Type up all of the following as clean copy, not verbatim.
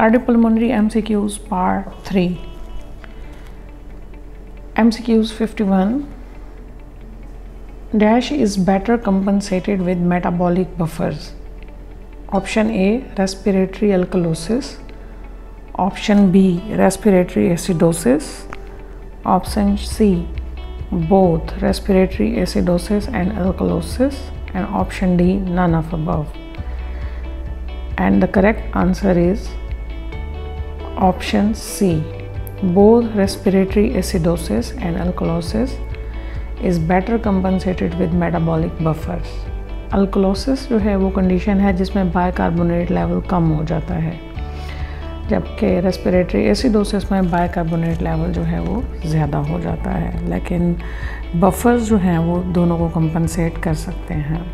Cardiopulmonary MCQs Part 3. MCQs 51. Dash is better compensated with metabolic buffers. Option A, respiratory alkalosis. Option B, respiratory acidosis. Option C, both respiratory acidosis and alkalosis. And option D, none of above. And the correct answer is option C, both respiratory acidosis and alkalosis is better compensated with metabolic buffers. अल्कोलोसिस जो है वो condition है जिसमें bicarbonate level कम हो जाता है, जबकि respiratory acidosis में बाइकार्बोनेट लेवल जो है वो ज़्यादा हो जाता है, लेकिन बफर्स जो हैं वो दोनों को कंपनसेट कर सकते हैं.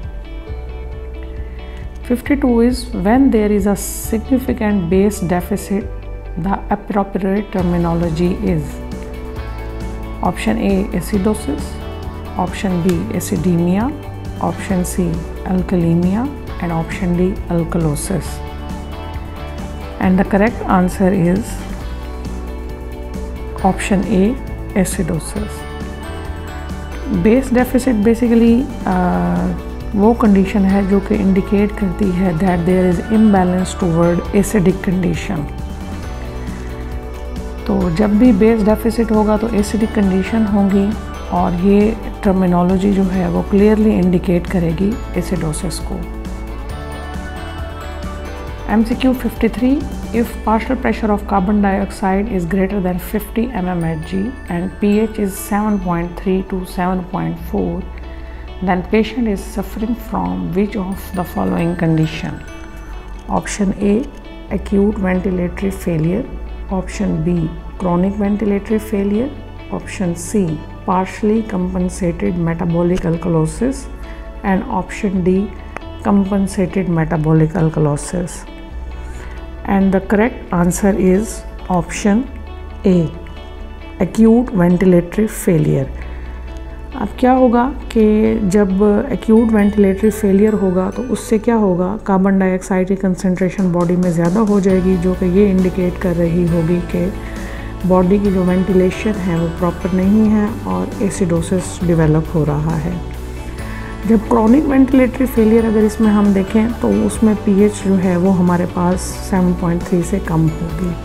52 is when there is a significant base deficit, the appropriate terminology is option A, acidosis, option B, acidemia, option C, alkalemia, and option D, alkalosis. And the correct answer is option A, acidosis. Base deficit basically वो condition है जो कि indicate करती है that there is imbalance toward acidic condition. तो जब भी base deficit होगा तो एसिडिक कंडीशन होगी, और ये टर्मिनोलॉजी जो है वो क्लियरली इंडिकेट करेगी एसिडोसिस को. MCQ 53. If partial pressure of carbon dioxide is greater than 50 mmHg and pH is 7.3 to 7.4, then patient is suffering from which of the following condition? Option A, acute ventilatory failure. Option B, chronic ventilatory failure. Option C, partially compensated metabolic alkalosis. And option D, compensated metabolic alkalosis. And the correct answer is option A, acute ventilatory failure. अब क्या होगा कि जब acute ventilatory failure होगा तो उससे क्या होगा, कार्बन डाइऑक्साइड की कंसंट्रेशन बॉडी में ज़्यादा हो जाएगी, जो कि ये इंडिकेट कर रही होगी कि बॉडी की जो वेंटिलेशन है वो प्रॉपर नहीं है और एसिडोसिस डेवलप हो रहा है. जब क्रॉनिक वेंटिलेटरी फेलियर अगर इसमें हम देखें तो उसमें पीएच जो है वो हमारे पास 7.3 से कम होगी,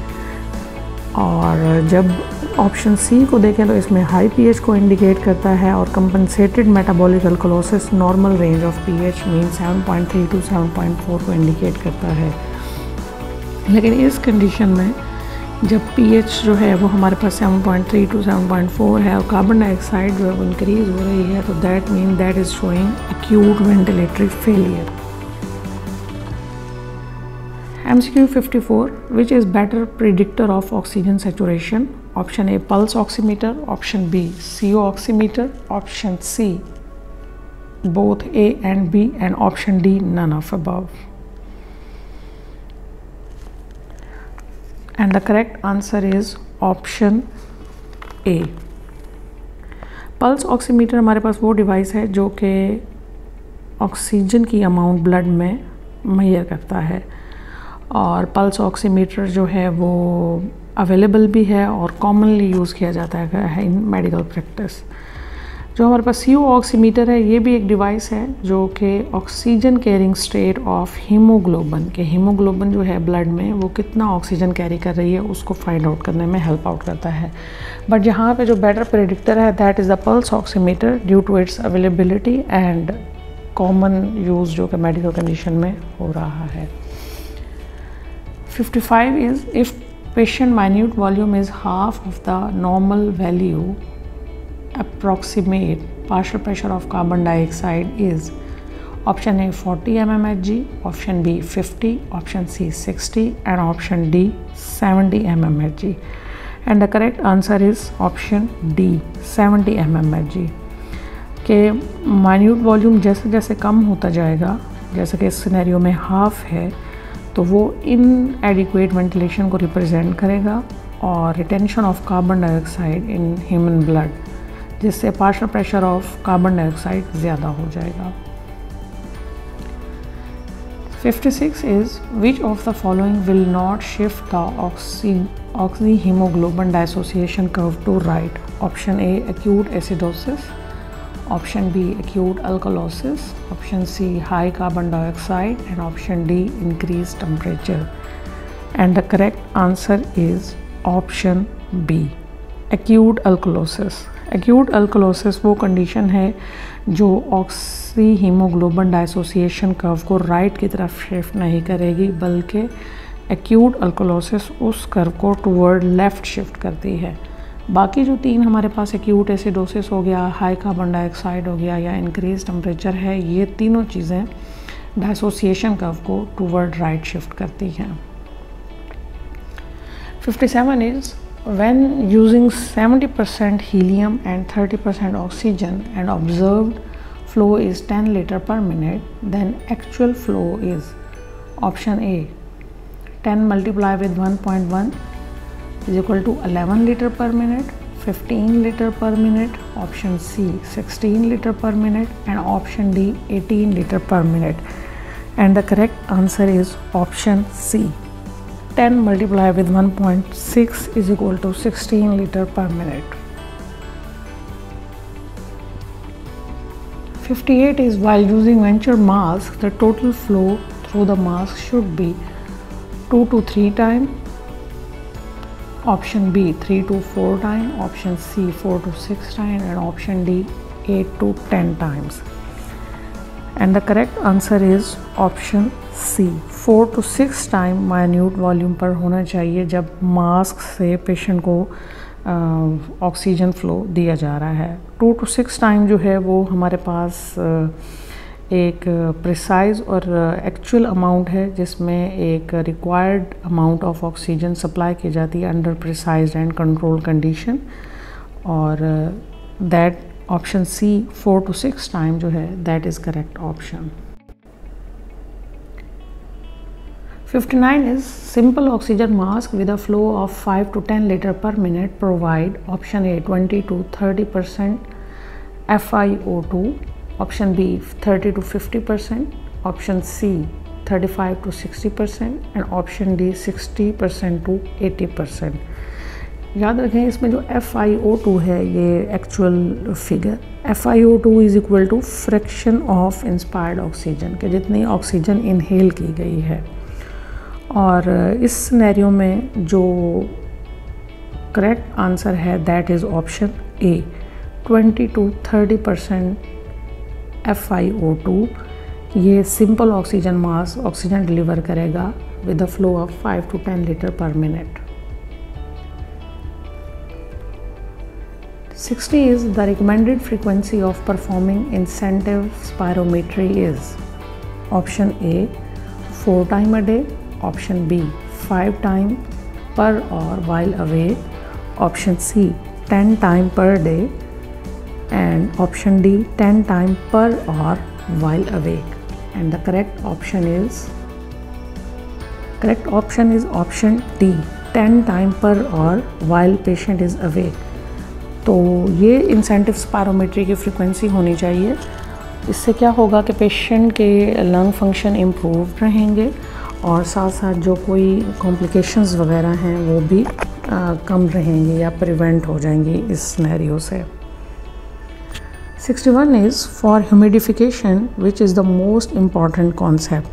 और जब ऑप्शन सी को देखें तो इसमें हाई पीएच को इंडिकेट करता है, और compensated metabolic alkalosis normal range of pH mean 7.3 to 7.4 को इंडिकेट करता है. लेकिन इस कंडीशन में जब पीएच जो है वो हमारे पास 7.3 टू 7.4 है और कार्बन डाइऑक्साइड जो है वो इंक्रीज हो रही है, तो that mean that is showing acute ventilatory failure. MCQ 54. Which is better predictor of oxygen saturation? Option A, pulse oximeter. Option B, CO oximeter. Option C, both A and B. And option D, none of above. And the correct answer is option A. Pulse oximeter हमारे पास वो device है जो कि oxygen की amount blood में major करता है, और पल्स ऑक्सीमीटर जो है वो अवेलेबल भी है और कॉमनली यूज़ किया जाता है इन मेडिकल प्रैक्टिस. जो हमारे पास CO ऑक्सीमीटर है ये भी एक डिवाइस है जो कि oxygen carrying state of haemoglobin के हीमोग्लोबिन जो है ब्लड में वो कितना ऑक्सीजन कैरी कर रही है उसको फाइंड आउट करने में हेल्प आउट करता है. बट यहाँ पे जो बेटर प्रेडिक्टर है that is the pulse oximeter due to it's availability and common use जो कि मेडिकल कंडीशन में हो रहा है. 55 is if patient minute volume is half of the normal value, approximate partial pressure of carbon dioxide is option A 40 mmHg, option B 50, option C 60, and option D 70 mmHg. And the correct answer is option D 70 mmHg. के minute volume जैसे जैसे कम होता जाएगा, जैसे कि इस scenario में half है, तो वो इनएडिक्वेट वेंटिलेशन को रिप्रेजेंट करेगा और retention of carbon dioxide in human blood, जिससे partial pressure of carbon dioxide ज़्यादा हो जाएगा. 56 is which of the following will not shift the oxyhemoglobin dissociation curve to right? Option A, acute acidosis. Option B, acute alkalosis. Option C, high carbon dioxide. And option D, increased temperature. And the correct answer is option B, acute alkalosis. Acute alkalosis वो condition है जो oxy haemoglobin dissociation curve को right की तरफ shift नहीं करेगी, बल्कि acute alkalosis उस कर्व को टूवर्ड लेफ़्ट शिफ्ट करती है। बाकी जो तीन हमारे पास एक्यूट एसिडोसिस हो गया, हाई कार्बन डाइऑक्साइड हो गया या इंक्रीज टेम्परेचर है, ये तीनों चीज़ें डाइसोसिएशन कर्व को टूवर्ड राइट शिफ्ट करती हैं। 57 is when using 70% helium and 30% oxygen and observed flow is 10 liter per minute, then actual flow is option A, 10 multiplied with 1.1 is equal to 11 liter per minute, 15 liter per minute, option C, 16 liter per minute, and option D, 18 liter per minute. And the correct answer is option C, 10 multiplied with 1.6 is equal to 16 liter per minute. 58 is while using Venture mask, the total flow through the mask should be 2 to 3 times, option B 3 to 4 times, option C 4 to 6 times, and option D 8 to 10 times. And the correct answer is option C, 4 to 6 time minute volume पर होना चाहिए जब mask से patient को oxygen flow दिया जा रहा है। 2 to 6 टाइम जो है वो हमारे पास एक प्रिसाइज और एक्चुअल अमाउंट है, जिसमें एक required amount of oxygen supply की जाती है under precise and control condition, और that option C 4 to 6 time जो है that is correct option. 59 is simple oxygen mask with a flow of 5 to 10 liter per minute provide option A 20 to 30% FiO2, option B 30 to 50%, option C 35 to 60%, and option D 60% to 80%. याद रखें इसमें जो FiO2 है ये actual figure, FiO2 is equal to fraction of inspired oxygen के जितनी oxygen inhale की गई है, और इस सिनेरियो में जो करेक्ट आंसर है that is option A 20 to 30% FiO2। ये simple oxygen mask oxygen deliver करेगा with a flow of 5 to 10 litre per minute. 60 is the recommended frequency of performing incentive spirometry is option A 4 times a day, option B 5 times per hour while awake, option C 10 times per day, and option D 10 times per hour while awake. And the correct option is option D 10 times per hour while patient is awake. तो ये incentive spirometry की frequency होनी चाहिए। इससे क्या होगा कि patient के लंग फंक्शन इम्प्रूव रहेंगे और साथ साथ जो कोई कॉम्प्लिकेशंस वगैरह हैं वो भी कम रहेंगी या प्रिवेंट हो जाएंगी इस सिनेरियो से। 61 is for humidification which is the most important concept,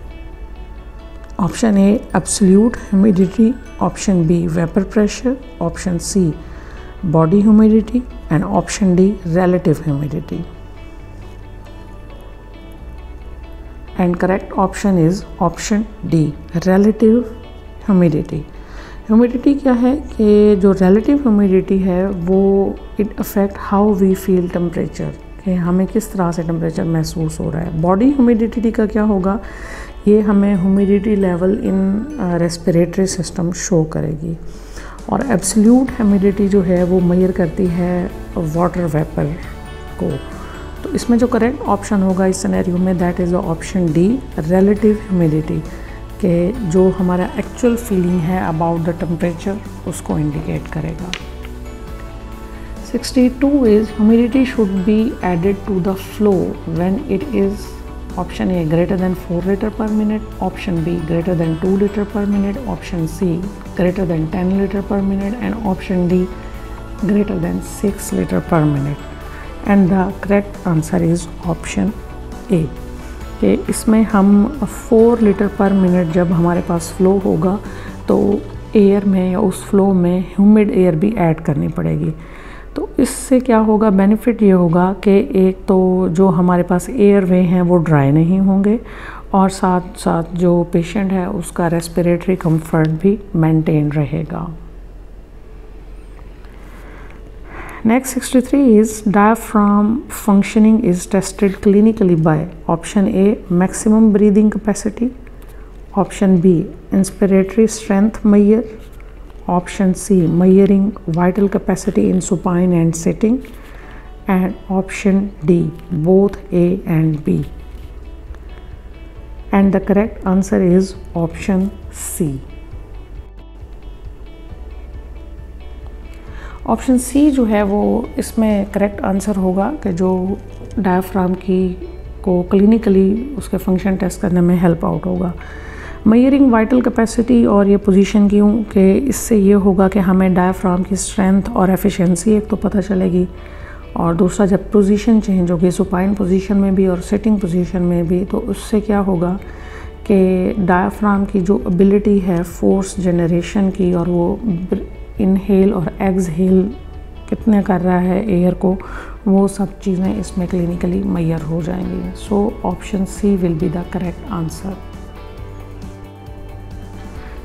option A absolute humidity, option B vapour pressure, option C body humidity, and option D relative humidity. And correct option is option D relative humidity. Humidity क्या है कि जो relative humidity है वो it affect how we feel temperature, कि हमें किस तरह से टेम्परेचर महसूस हो रहा है। बॉडी ह्यूमिडिटी का क्या होगा, ये हमें humidity level in respiratory system show करेगी, और एब्सोल्यूट ह्यूमिडिटी जो है वो मेजर करती है वाटर वेपर को। तो इसमें जो करेक्ट ऑप्शन होगा इस सिनेरियो में that is the option D relative humidity, के जो हमारा एक्चुअल फीलिंग है अबाउट द टेम्परेचर उसको इंडिकेट करेगा। 62 is humidity should be added to the flow when it is Option A greater than 4 liter per minute, option B greater than 2 liter per minute, option C greater than 10 liter per minute, and option D greater than 6 liter per minute. And the correct answer is option A कि इसमें हम 4 litre per minute जब हमारे पास flow होगा तो air में या उस फ्लो में ह्यूमिड एयर भी ऐड करनी पड़ेगी। तो इससे क्या होगा, बेनिफिट ये होगा कि एक तो जो हमारे पास एयर वे हैं वो ड्राई नहीं होंगे और साथ साथ जो पेशेंट है उसका रेस्पिरेटरी कंफर्ट भी मेंटेन रहेगा। Next 63 is diaphragm functioning is tested clinically by option A maximum breathing capacity, option B inspiratory strength measure, option C measuring vital capacity in supine and sitting, and option D both A and B. And the correct answer is option C. Option C जो है वो इसमें correct answer होगा कि जो diaphragm की को clinically उसके फंक्शन टेस्ट करने में हेल्प आउट होगा। मेजरिंग वाइटल कैपेसिटी और ये पोजीशन क्यों कि इससे ये होगा कि हमें डायफ्राम की स्ट्रेंथ और एफिशिएंसी एक तो पता चलेगी, और दूसरा जब पोजीशन चेंज होगी सुपाइन पोजीशन में भी और सिटिंग पोजीशन में भी, तो उससे क्या होगा कि डायफ्राम की जो एबिलिटी है फोर्स जनरेशन की और वो इनहेल और एक्सहेल कितने कर रहा है एयर को, वो सब चीज़ें इसमें क्लिनिकली मेजर हो जाएंगी। सो option C will be the correct answer.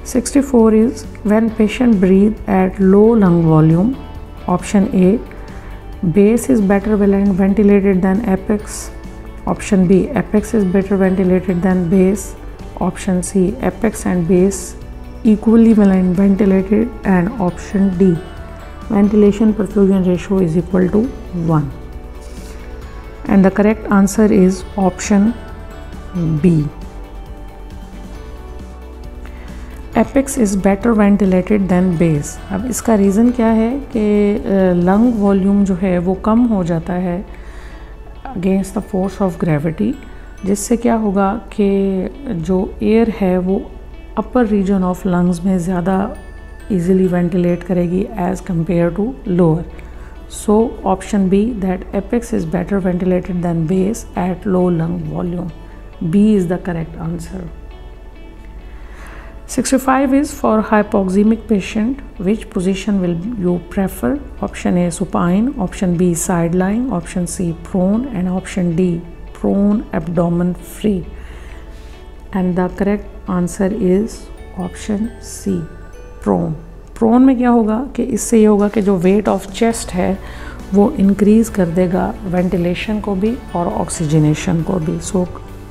64 is when patient breathe at low lung volume, option A base is better ventilated than apex, option B apex is better ventilated than base, option C apex and base equally ventilated, and option D ventilation perfusion ratio is equal to 1. And the correct answer is option B. Apex is better ventilated than base. अब इसका reason क्या है कि lung volume जो है वो कम हो जाता है against the force of gravity, जिससे क्या होगा कि जो एयर है वो अपर रीजन ऑफ लंग्स में ज़्यादा इजीली वेंटिलेट करेगी as compare to lower. So option B that apex is better ventilated then base at low lung volume, B is the correct answer. 65 is for hypoxemic patient, which position will you prefer? Option A supine, option B side lying, option C prone, and option D prone abdomen free. And the correct answer is option C prone. Prone में क्या होगा कि इससे ये होगा कि जो weight of chest है वो इंक्रीज़ कर देगा वेंटिलेशन को भी और ऑक्सीजनेशन को भी। So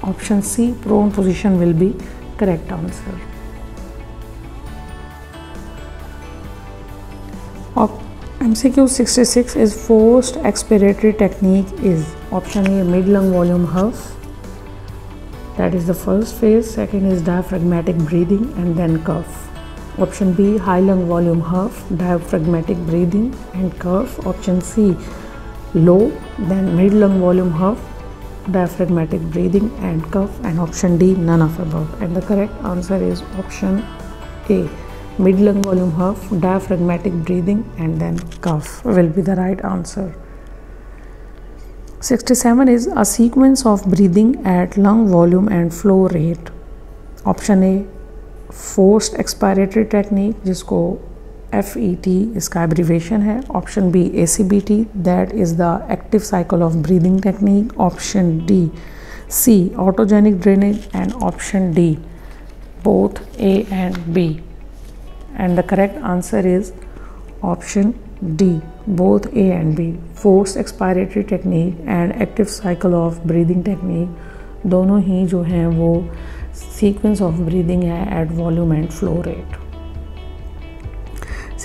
option C prone position will be correct answer. MCQ 66 is forced expiratory technique is option A mid lung volume huff, that is the first phase, second is diaphragmatic breathing and then cough, option B high lung volume huff, diaphragmatic breathing and cough, option C low then mid lung volume huff, diaphragmatic breathing and cough, and option D none of above. And the correct answer is option A mid lung volume huff, diaphragmatic breathing and then cough will be the right answer. 67 is a sequence of breathing at lung volume and flow rate. Option A forced expiratory technique जिसको FET इसका abbreviation है, option B ACBT that is the active cycle of breathing technique, option D C autogenic drainage, and option D both A and B. And the correct answer is option D both A and B, forced expiratory technique and active cycle of breathing technique दोनों ही जो हैं वो sequence of breathing है at volume and flow rate.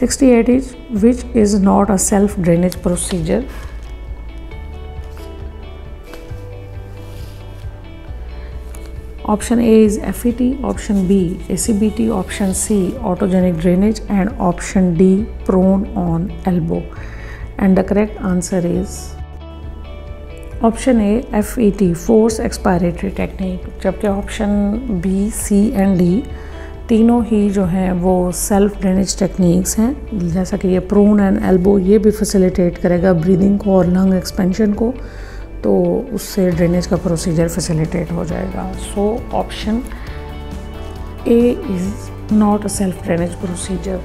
68 is which is not a self drainage procedure? Option A is FET, option B ACBT, option C autogenic drainage, and option D prone on elbow. And the correct answer is option A FET force expiratory technique, जबकि option B C and D तीनों ही जो हैं वो self drainage techniques हैं। जैसा कि ये prone and elbow ये भी फैसिलिटेट करेगा ब्रीदिंग को और लंग एक्सपेंशन को, तो उससे ड्रेनेज का प्रोसीजर फैसिलिटेट हो जाएगा। So option A is not a self drainage procedure.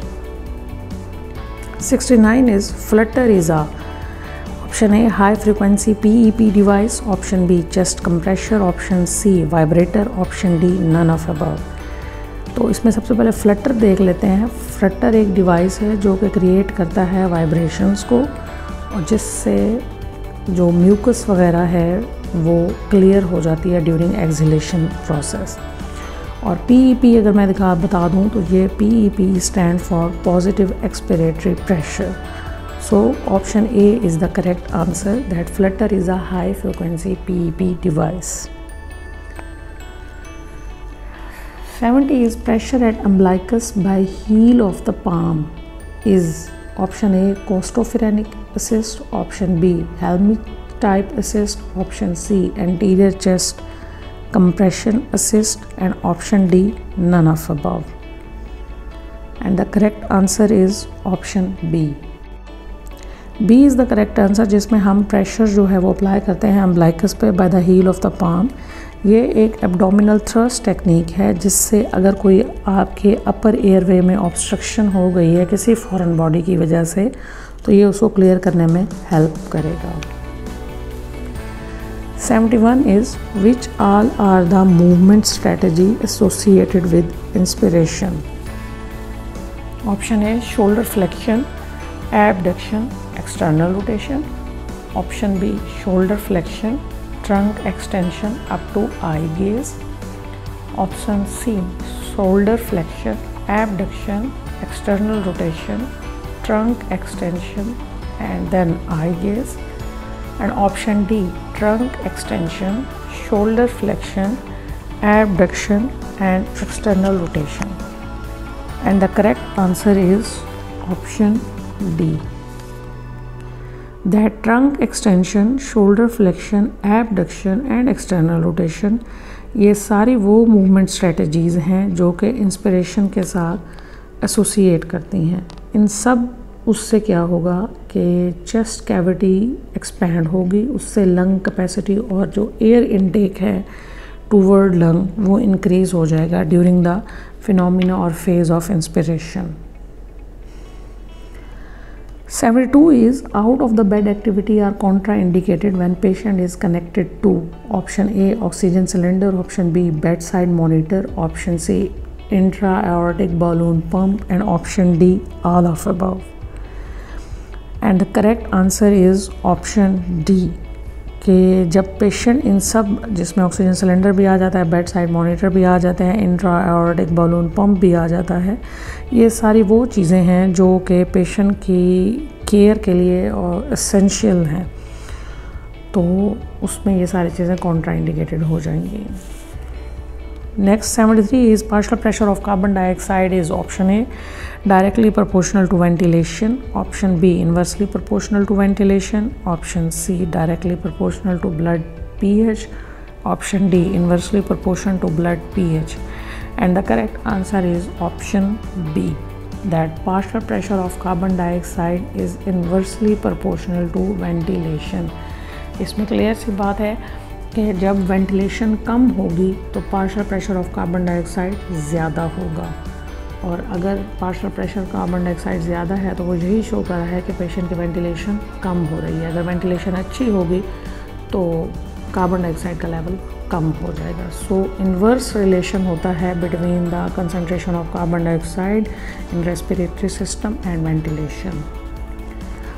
69 is flutter is a option A high frequency PEP device, option B chest compressor, option C vibrator, option D none of above. तो इसमें सबसे पहले Flutter देख लेते हैं। Flutter एक device है जो कि क्रिएट करता है वाइब्रेशंस को, और जिससे जो म्यूकस वगैरह है वो क्लियर हो जाती है ड्यूरिंग एक्सहेलेशन प्रोसेस। और PEP अगर मैं बता दूं तो ये PEP stand for positive expiratory pressure. So option A is the correct answer, that Flutter is a high frequency PEP device. 70 is pressure at umbilicus by heel of the palm is option A costophrenic assist, option B Helmich type assist, option C anterior chest compression assist, and option D none of above. And the correct answer is option B. B is the correct answer, जिसमें हम pressure जो है वो apply करते हैं umbilicus पे by the heel of the palm. ये एक एब्डोमिनल थ्रस्ट टेक्निक है, जिससे अगर कोई आपके अपर एयरवे में ऑब्स्ट्रक्शन हो गई है किसी फॉरेन बॉडी की वजह से, तो ये उसको क्लियर करने में हेल्प करेगा। 71 is which all are the movement strategy associated with inspiration. Option A shoulder flexion, abduction, external rotation, option B shoulder flexion, trunk extension up to eye gaze, option C shoulder flexion, abduction, external rotation, trunk extension and then eye gaze, and option D trunk extension, shoulder flexion, abduction and external rotation. And the correct answer is option D, that trunk extension, shoulder flexion, abduction and external rotation ये सारी वो movement strategies हैं जो कि inspiration के साथ associate करती हैं। इन सब उससे क्या होगा कि चेस्ट कैविटी एक्सपैंड होगी, उससे लंग कैपेसिटी और जो एयर इनटेक है टूवर्ड लंग वो इंक्रीज़ हो जाएगा ड्यूरिंग द फिनोमिना और phase of inspiration. 72 is out of the bed activity are contraindicated when patient is connected to option A oxygen cylinder, option B bedside monitor, option C intra-aortic balloon pump, and option D all of above. And the correct answer is option D, कि जब patient in सब, जिसमें oxygen cylinder भी आ जाता है, bed side monitor भी आ जाते हैं, इंट्रा एओर्टिक बलून पंप भी आ जाता है, ये सारी वो चीज़ें हैं जो कि पेशेंट की केयर के लिए और एसेंशियल हैं, तो उसमें ये सारी चीज़ें कॉन्ट्राइंडिकेटेड हो जाएंगी। Next 73 is partial pressure of carbon dioxide is option A directly proportional to ventilation, option B inversely proportional to ventilation, option C directly proportional to blood pH, option D inversely proportional to blood pH, and the correct answer is option B, that partial pressure of carbon dioxide is inversely proportional to ventilation। इसमें clear सी बात है कि जब ventilation कम होगी तो partial pressure of carbon dioxide ज़्यादा होगा, और अगर पार्शियल प्रेशर कार्बन डाइऑक्साइड ज़्यादा है तो वो यही शो कर रहा है कि पेशेंट की वेंटिलेशन कम हो रही है। अगर वेंटिलेशन अच्छी होगी तो कार्बन डाइऑक्साइड का लेवल कम हो जाएगा। सो इन्वर्स रिलेशन होता है between the concentration of carbon dioxide in respiratory system and ventilation.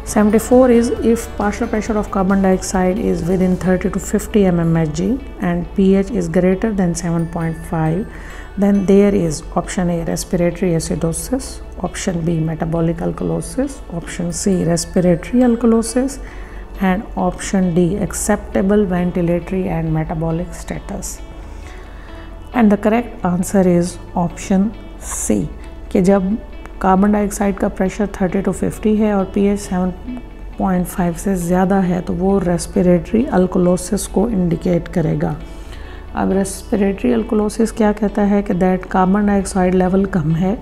74 is if partial pressure of carbon dioxide is within 30 to 50 mmHg and pH is greater than 7.5, then there is option A respiratory acidosis, option B metabolic alkalosis, option C respiratory alkalosis, and option D acceptable ventilatory and metabolic status. And the correct answer is option C, कि जब carbon dioxide का pressure 30 to 50 है और pH 0.5 से ज़्यादा है तो वो रेस्पिरेटरी अल्कोलोसिस को इंडिकेट करेगा। अब रेस्पिरेटरी अल्कोलोसिस क्या कहता है कि दैट कार्बन डाइऑक्साइड लेवल कम है,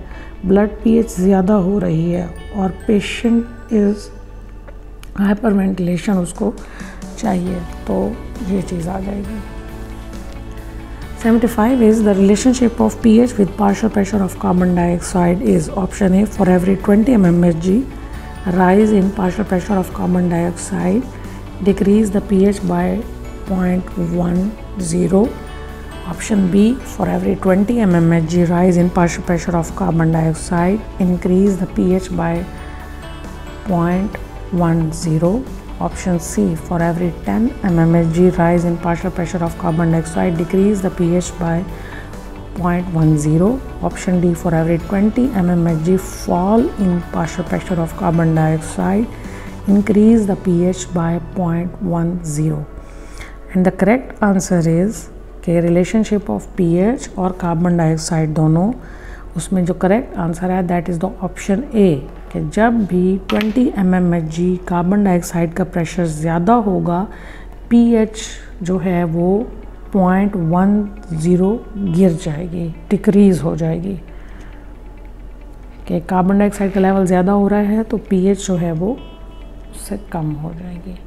ब्लड पीएच ज़्यादा हो रही है और पेशेंट इज़ हाइपर वेंटिलेशन उसको चाहिए, तो ये चीज़ आ जाएगी। 75 is the relationship of pH with partial pressure of carbon dioxide is option A, for every 20 mmHg rise in partial pressure of carbon dioxide decrease the pH by 0.10. Option B, for every 20 mmHg rise in partial pressure of carbon dioxide increase the pH by 0.10. Option C, for every 10 mmHg rise in partial pressure of carbon dioxide decrease the pH by 0.10. Option D, for every 20 mmHg fall in partial pressure of carbon dioxide increase the pH by 0.10. And the correct answer is कि relationship of pH और carbon dioxide दोनों, उसमें जो correct answer है that is the option A, कि जब भी 20 mmHg carbon dioxide का प्रेशर ज़्यादा होगा पीएच जो है वो 0.10 गिर जाएगी, डिक्रीज़ हो जाएगी। कि कार्बन डाइऑक्साइड का लेवल ज़्यादा हो रहा है तो पीएच जो है वो उससे कम हो जाएगी।